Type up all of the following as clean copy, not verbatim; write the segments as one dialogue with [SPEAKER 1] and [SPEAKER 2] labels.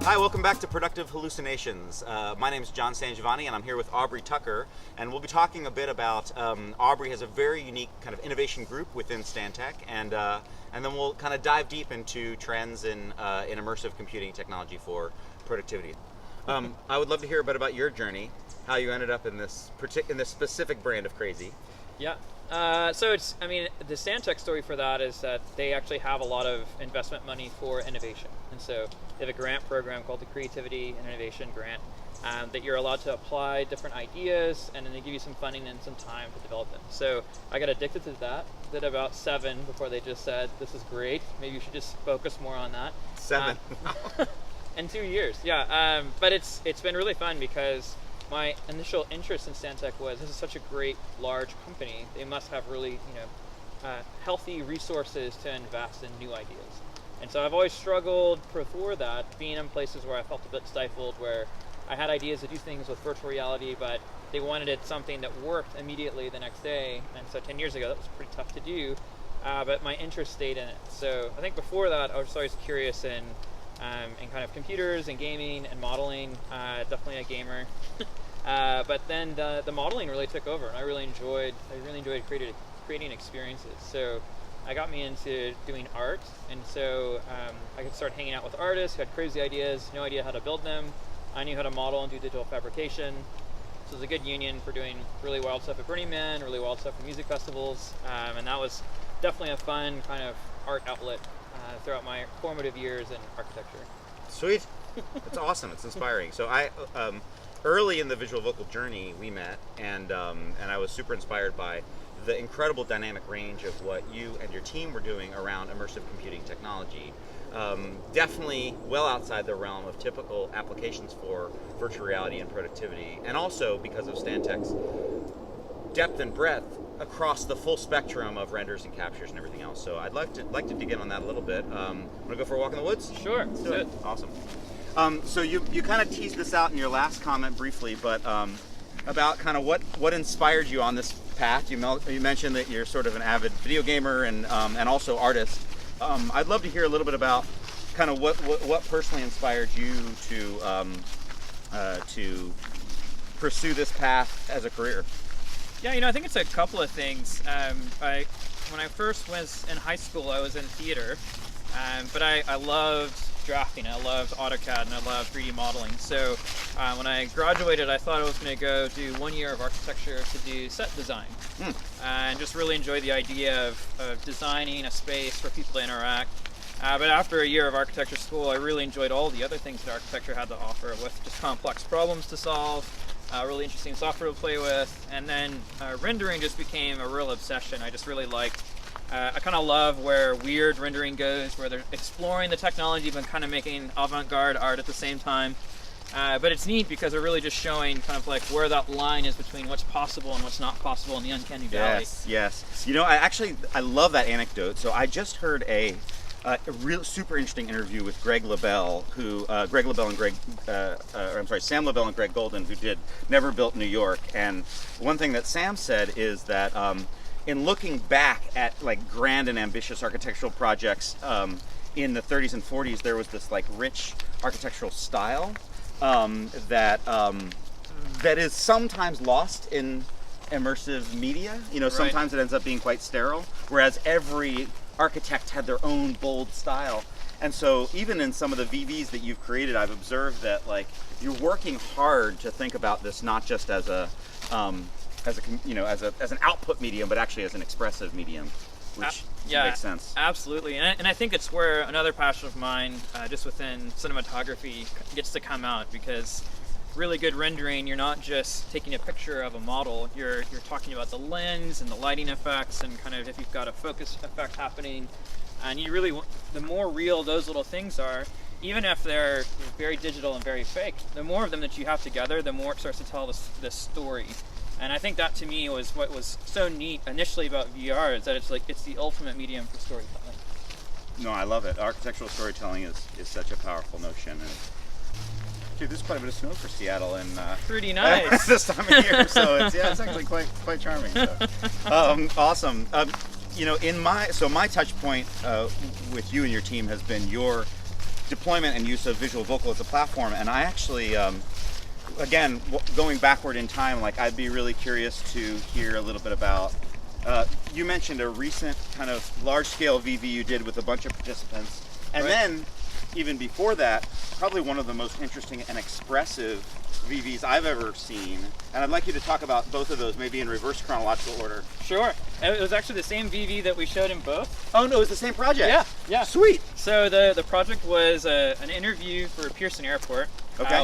[SPEAKER 1] Hi, welcome back to Productive Hallucinations. My name is John Sangiovanni and I'm here with Aubrey Tucker, and we'll be talking a bit about, Aubrey has a very unique kind of innovation group within Stantec, and then we'll kind of dive deep into trends in immersive computing technology for productivity. I would love to hear a bit about your journey, how you ended up in this specific brand of crazy.
[SPEAKER 2] Yeah. So the Stantec story for that is that they actually have a lot of investment money for innovation. And so they have a grant program called the Creativity and Innovation Grant that you're allowed to apply different ideas, and then they give you some funding and some time to develop them. So I got addicted to that. Did about 7 before they just said, this is great, maybe you should just focus more on that.
[SPEAKER 1] 7?
[SPEAKER 2] In 2 years, yeah. But it's been really fun because my initial interest in Stantec was, this is such a great, large company. They must have really, healthy resources to invest in new ideas. And so I've always struggled before that, being in places where I felt a bit stifled, where I had ideas to do things with virtual reality, but they wanted something that worked immediately the next day. And so 10 years ago, that was pretty tough to do, but my interest stayed in it. So I think before that, I was always curious in kind of computers and gaming and modeling, definitely a gamer. But then the modeling really took over, and I really enjoyed creating experiences. So I got me into doing art, and so I could start hanging out with artists who had crazy ideas, no idea how to build them. I knew how to model and do digital fabrication. So it was a good union for doing really wild stuff at Burning Man, really wild stuff at music festivals, and that was definitely a fun kind of art outlet throughout my formative years in architecture.
[SPEAKER 1] Sweet. It's awesome. It's inspiring. So I early in the visual vocal journey we met, and I was super inspired by the incredible dynamic range of what you and your team were doing around immersive computing technology. Definitely well outside the realm of typical applications for virtual reality and productivity, and also because of Stantec's depth and breadth across the full spectrum of renders and captures and everything else. So I'd like to dig in on that a little bit. Want to go for a walk in the woods?
[SPEAKER 2] Sure, let's do it.
[SPEAKER 1] Awesome. So you kind of teased this out in your last comment briefly, but about kind of what inspired you on this path. You mentioned that you're sort of an avid video gamer and also artist. I'd love to hear a little bit about kind of what personally inspired you to pursue this path as a career.
[SPEAKER 2] Yeah, I think it's a couple of things. When I first was in high school, I was in theater, but I loved drafting, I loved AutoCAD, and I loved 3D modeling. So when I graduated, I thought I was going to go do 1 year of architecture to do set design, and just really enjoy the idea of designing a space for people to interact. But after a year of architecture school, I really enjoyed all the other things that architecture had to offer, with just complex problems to solve, really interesting software to play with, and then rendering just became a real obsession. I just really liked, I kind of love where weird rendering goes, where they're exploring the technology but kind of making avant-garde art at the same time. But it's neat because they're really just showing kind of like where that line is between what's possible and what's not possible in the uncanny valley.
[SPEAKER 1] Yes. I love that anecdote. So I just heard a real super interesting interview with Sam Lobel and Greg Golden, who did Never Built New York. And one thing that Sam said is that in looking back at like grand and ambitious architectural projects in the 30s and 40s, there was this like rich architectural style that is sometimes lost in immersive media.
[SPEAKER 2] Right.
[SPEAKER 1] Sometimes it ends up being quite sterile, whereas every architect had their own bold style. And so even in some of the VVs that you've created, I've observed that like you're working hard to think about this not just as an output medium, but actually as an expressive medium, which makes sense.
[SPEAKER 2] Absolutely. And I think it's where another passion of mine, just within cinematography, gets to come out, because really good rendering, you're not just taking a picture of a model, you're talking about the lens and the lighting effects, and kind of if you've got a focus effect happening, and you really want, the more real those little things are, even if they're very digital and very fake, the more of them that you have together, the more it starts to tell this story. And I think that to me was what was so neat initially about VR, is that it's the ultimate medium for storytelling.
[SPEAKER 1] No, I love it. Architectural storytelling is such a powerful notion. And dude, there's quite a bit of snow for Seattle, and
[SPEAKER 2] pretty nice
[SPEAKER 1] this time of year. So it's actually quite charming. So. Awesome. My touch point with you and your team has been your deployment and use of Visual Vocal as a platform, and I actually, again, going backward in time, like I'd be really curious to hear a little bit about. You mentioned a recent kind of large-scale VV you did with a bunch of participants, and then even before that, probably one of the most interesting and expressive VVs I've ever seen, and I'd like you to talk about both of those, maybe in reverse chronological order.
[SPEAKER 2] Sure. It was actually the same VV that we showed in both.
[SPEAKER 1] Oh no, it was the same project.
[SPEAKER 2] Yeah.
[SPEAKER 1] Sweet.
[SPEAKER 2] So the project was an interview for Pearson Airport,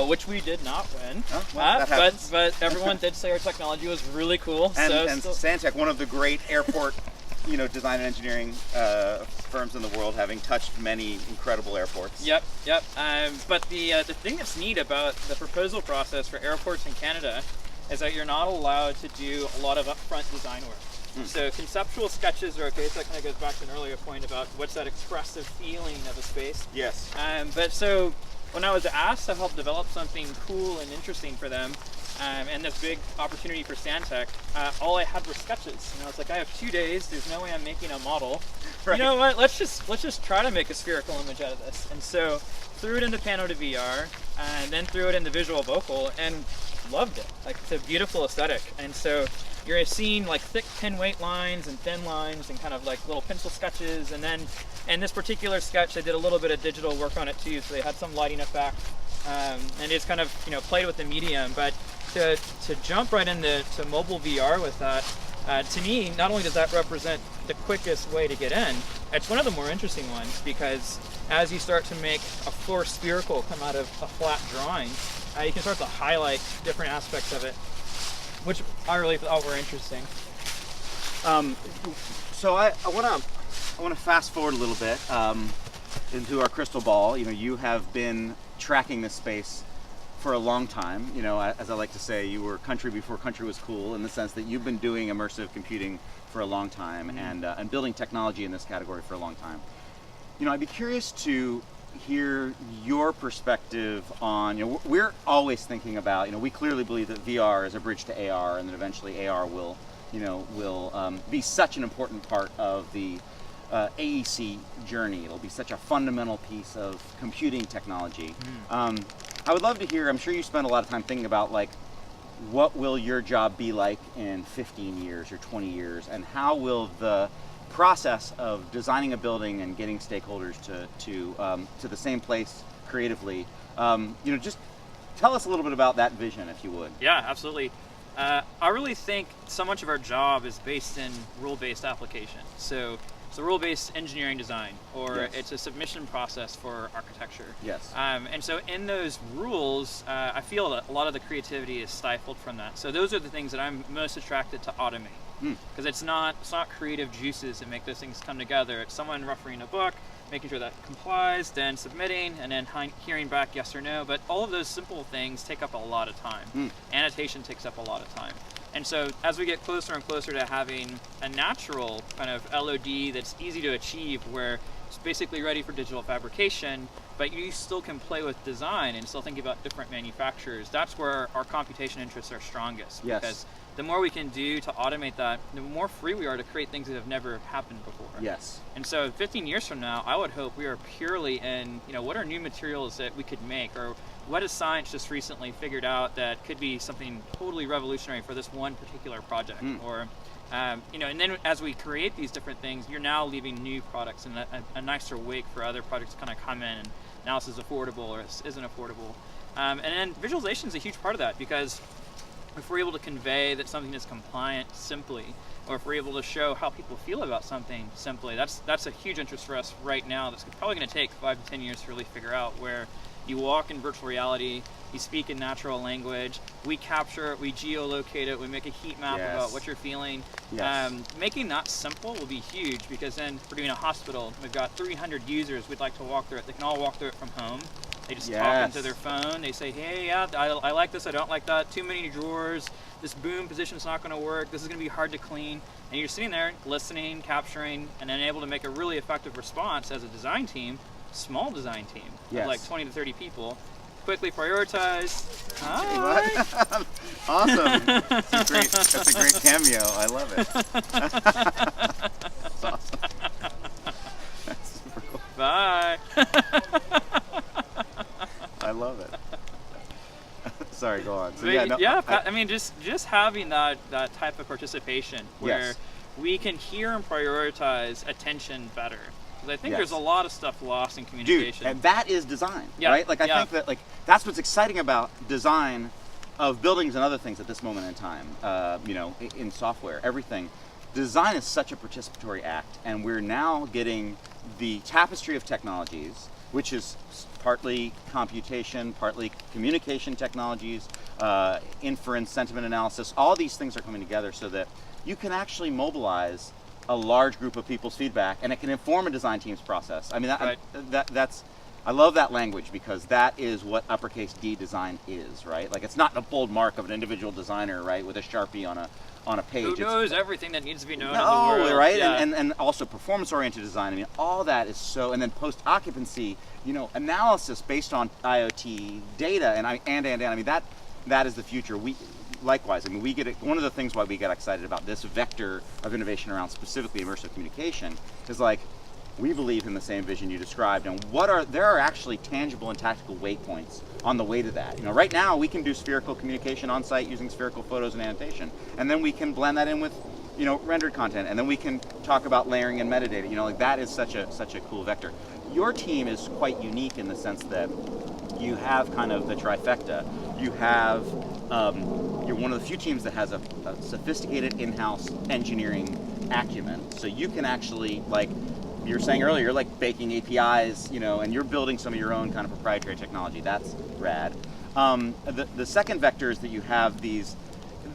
[SPEAKER 2] which we did not win.
[SPEAKER 1] Oh, well, that happens.
[SPEAKER 2] But everyone did say our technology was really cool.
[SPEAKER 1] And Stantec, one of the great airport design and engineering firms in the world, having touched many incredible airports.
[SPEAKER 2] Yep. But the thing that's neat about the proposal process for airports in Canada is that you're not allowed to do a lot of upfront design work. So conceptual sketches are okay, so that kind of goes back to an earlier point about what's that expressive feeling of a space.
[SPEAKER 1] Yes.
[SPEAKER 2] But so when I was asked to help develop something cool and interesting for them, and this big opportunity for Stantec, all I had were sketches. And I was like, I have 2 days, there's no way I'm making a model. Right. You know what, let's just try to make a spherical image out of this. And so threw it into Pano to VR, and then threw it into Visual Vocal, and loved it. Like, it's a beautiful aesthetic. And so you're seeing like thick pin weight lines and thin lines and kind of like little pencil sketches. And then in this particular sketch, I did a little bit of digital work on it too, so they had some lighting effect. And it's kind of played with the medium. But to jump right into mobile VR with that, to me, not only does that represent the quickest way to get in, it's one of the more interesting ones, because as you start to make a floor spherical come out of a flat drawing, you can start to highlight different aspects of it, which I really thought were interesting.
[SPEAKER 1] So I want to fast forward a little bit into our crystal ball. You have been tracking this space for a long time. As I like to say, you were country before country was cool, in the sense that you've been doing immersive computing for a long time, and building technology in this category for a long time. I'd be curious to hear your perspective on, we're always thinking about, we clearly believe that VR is a bridge to AR, and that eventually AR will be such an important part of the AEC journey. It'll be such a fundamental piece of computing technology. I would love to hear, I'm sure you spend a lot of time thinking about, like, what will your job be like in 15 years or 20 years, and how will the process of designing a building and getting stakeholders to the same place creatively, just tell us a little bit about that vision, if you would.
[SPEAKER 2] Yeah, absolutely. I really think so much of our job is based in rule-based application. So it's a rule-based engineering design, or it's a submission process for architecture.
[SPEAKER 1] Yes.
[SPEAKER 2] And so in those rules, I feel that a lot of the creativity is stifled from that. So those are the things that I'm most attracted to automate. Because it's not creative juices that make those things come together. It's someone refereeing a book, making sure that complies, then submitting, and then hearing back yes or no. But all of those simple things take up a lot of time. Annotation takes up a lot of time. And so as we get closer and closer to having a natural kind of LOD that's easy to achieve, where it's basically ready for digital fabrication, but you still can play with design and still think about different manufacturers, that's where our computation interests are strongest.
[SPEAKER 1] Yes.
[SPEAKER 2] Because the more we can do to automate that, the more free we are to create things that have never happened before.
[SPEAKER 1] Yes.
[SPEAKER 2] And so 15 years from now, I would hope we are purely in, what are new materials that we could make, or what has science just recently figured out that could be something totally revolutionary for this one particular project, or and then as we create these different things, you're now leaving new products in a nicer wake for other projects to kind of come in, and now this is affordable or this isn't affordable. And then visualization is a huge part of that, because if we're able to convey that something is compliant simply, or if we're able to show how people feel about something simply, that's a huge interest for us right now. That's probably going to take 5 to 10 years to really figure out, where you walk in virtual reality, you speak in natural language, we capture it, we geolocate it, we make a heat map about what you're feeling.
[SPEAKER 1] Yes.
[SPEAKER 2] Making that simple will be huge, because then if we're doing a hospital, we've got 300 users, we'd like to walk through it. They can all walk through it from home. They just talk into their phone. They say, hey, yeah, I like this, I don't like that. Too many drawers. This boom position's not going to work. This is going to be hard to clean. And you're sitting there listening, capturing, and then able to make a really effective response as a design team, small design team, of like 20 to 30 people. Quickly prioritize.
[SPEAKER 1] Awesome. That's a great cameo. I love it. That's awesome. That's super cool.
[SPEAKER 2] Bye.
[SPEAKER 1] Sorry, go on. So,
[SPEAKER 2] I mean, just having that type of participation where we can hear and prioritize attention better. Because I think there's a lot of stuff lost in communication.
[SPEAKER 1] Dude, and that is design, right? Like, I think that, like, that's what's exciting about design of buildings and other things at this moment in time, you know, in software, everything. Design is such a participatory act, and we're now getting the tapestry of technologies, which is partly computation, partly communication technologies, inference, sentiment analysis. All these things are coming together so that you can actually mobilize a large group of people's feedback, and it can inform a design team's process. I mean, I love that language, because that is what uppercase D design is, right? Like, it's not a bold mark of an individual designer, right, with a Sharpie on a page.
[SPEAKER 2] Who knows everything that needs to be known in the world.
[SPEAKER 1] Right? Yeah. And also performance-oriented design. I mean, all that is so, and then post-occupancy, you know, analysis based on IoT data, and I mean, that is the future. Likewise, I mean, we get it. One of the things why we get excited about this vector of innovation around specifically immersive communication is, like, we believe in the same vision you described, and there are actually tangible and tactical waypoints on the way to that. You know, right now we can do spherical communication on site using spherical photos and annotation, and then we can blend that in with, you know, rendered content, and then we can talk about layering and metadata. You know, like, that is such a cool vector. Your team is quite unique in the sense that you have kind of the trifecta. You have you're one of the few teams that has a sophisticated in-house engineering acumen, so you can actually, like you were saying earlier, you're like baking APIs, you know, and you're building some of your own kind of proprietary technology. That's rad. The second vector is that you have these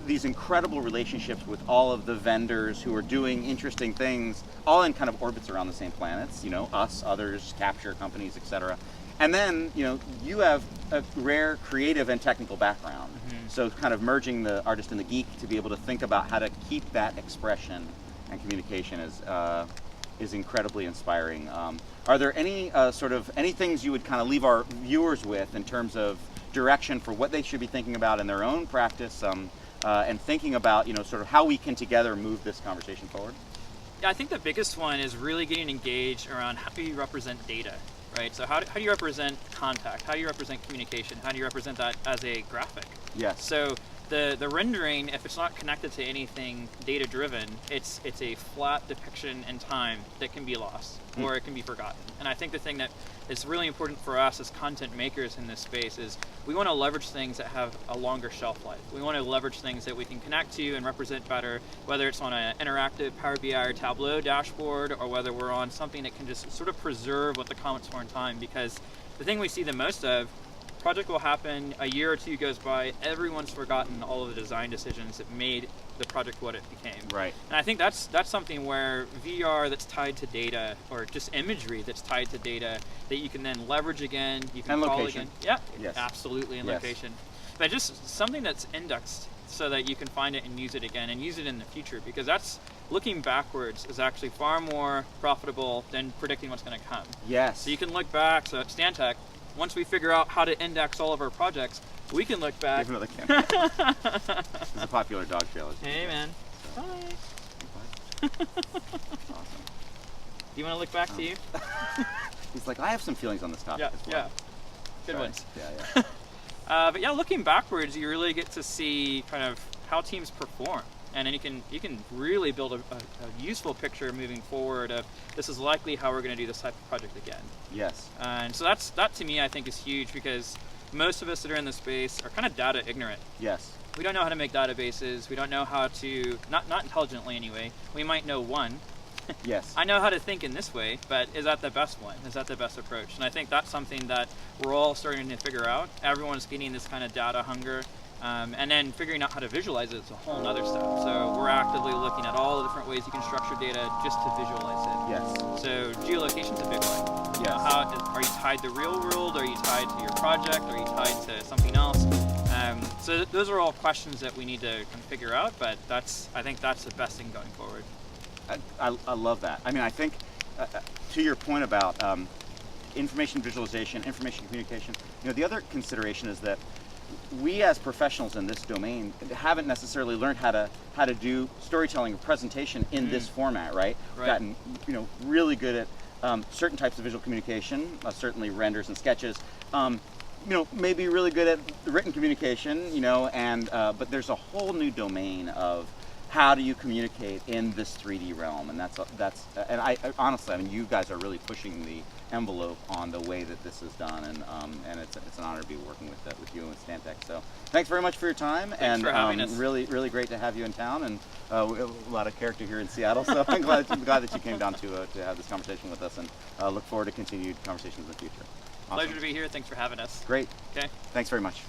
[SPEAKER 1] incredible relationships with all of the vendors who are doing interesting things, all in kind of orbits around the same planets, you know, us, others, capture companies, etc. And then, you know, you have a rare creative and technical background. So kind of merging the artist and the geek to be able to think about how to keep that expression and communication is incredibly inspiring. Are there any any things you would kind of leave our viewers with in terms of direction for what they should be thinking about in their own practice, and thinking about, you know, sort of how we can together move this conversation forward?
[SPEAKER 2] Yeah, I think the biggest one is really getting engaged around how do you represent data, right? So how do you represent contact? How do you represent communication? How do you represent that as a graphic?
[SPEAKER 1] Yes.
[SPEAKER 2] So the rendering, if it's not connected to anything data driven, it's a flat depiction in time that can be lost or it can be forgotten. And I think the thing that is really important for us as content makers in this space is we want to leverage things that have a longer shelf life. We want to leverage things that we can connect to and represent better, whether it's on an interactive Power BI or Tableau dashboard, or whether we're on something that can just sort of preserve what the comments were in time. Because the thing we see the most of, project will happen, a year or two goes by, everyone's forgotten all of the design decisions that made the project what it became.
[SPEAKER 1] Right.
[SPEAKER 2] And I think that's something where VR that's tied to data, or just imagery that's tied to data, that you can then leverage again, you can
[SPEAKER 1] and
[SPEAKER 2] call
[SPEAKER 1] location.
[SPEAKER 2] again. Yeah,
[SPEAKER 1] yes.
[SPEAKER 2] Absolutely, and
[SPEAKER 1] yes.
[SPEAKER 2] location. But just something that's indexed so that you can find it and use it again and use it in the future, because that's, looking backwards is actually far more profitable than predicting what's going to come.
[SPEAKER 1] Yes.
[SPEAKER 2] So you can look back, so at Stantec, once we figure out how to index all of our projects, we can look back.
[SPEAKER 1] Give another camera. It's a popular dog trail.
[SPEAKER 2] Hey man.
[SPEAKER 1] So.
[SPEAKER 2] Bye.
[SPEAKER 1] Awesome.
[SPEAKER 2] Do you want to look back to you?
[SPEAKER 1] He's like, I have some feelings on this topic as well.
[SPEAKER 2] Yeah. Good
[SPEAKER 1] Sorry.
[SPEAKER 2] ones.
[SPEAKER 1] Yeah.
[SPEAKER 2] But yeah, looking backwards, you really get to see kind of how teams perform. And then you can really build a useful picture moving forward of, this is likely how we're going to do this type of project again.
[SPEAKER 1] Yes.
[SPEAKER 2] And so that to me I think is huge, because most of us that are in this space are kind of data ignorant.
[SPEAKER 1] Yes.
[SPEAKER 2] We don't know how to make databases. We don't know how to, not intelligently anyway. We might know one.
[SPEAKER 1] Yes.
[SPEAKER 2] I know how to think in this way, but is that the best one? Is that the best approach? And I think that's something that we're all starting to figure out. Everyone's getting this kind of data hunger. And then figuring out how to visualize it is a whole other step. So we're actively looking at all the different ways you can structure data just to visualize it.
[SPEAKER 1] Yes.
[SPEAKER 2] So geolocation's a big one.
[SPEAKER 1] Yes.
[SPEAKER 2] Are you tied to real world? Are you tied to your project? Are you tied to something else? So those are all questions that we need to kind of figure out, but I think that's the best thing going forward.
[SPEAKER 1] I love that. I mean, I think to your point about information visualization, information communication, you know, the other consideration is that we as professionals in this domain haven't necessarily learned how to do storytelling or presentation in this format, right?
[SPEAKER 2] Right.
[SPEAKER 1] Gotten, you know, really good at certain types of visual communication, certainly renders and sketches. may be really good at written communication, and but there's a whole new domain of how do you communicate in this 3D realm, and and I honestly, I mean, you guys are really pushing the envelope on the way that this is done, and it's an honor to be working with you and with Stantec. So thanks very much for your time.
[SPEAKER 2] Thanks for having us.
[SPEAKER 1] Really really great to have you in town, and we have a lot of character here in Seattle. So I'm glad that you came down to have this conversation with us, and look forward to continued conversations in the future. Awesome.
[SPEAKER 2] Pleasure to be here. Thanks for having us.
[SPEAKER 1] Great.
[SPEAKER 2] Okay.
[SPEAKER 1] Thanks very much.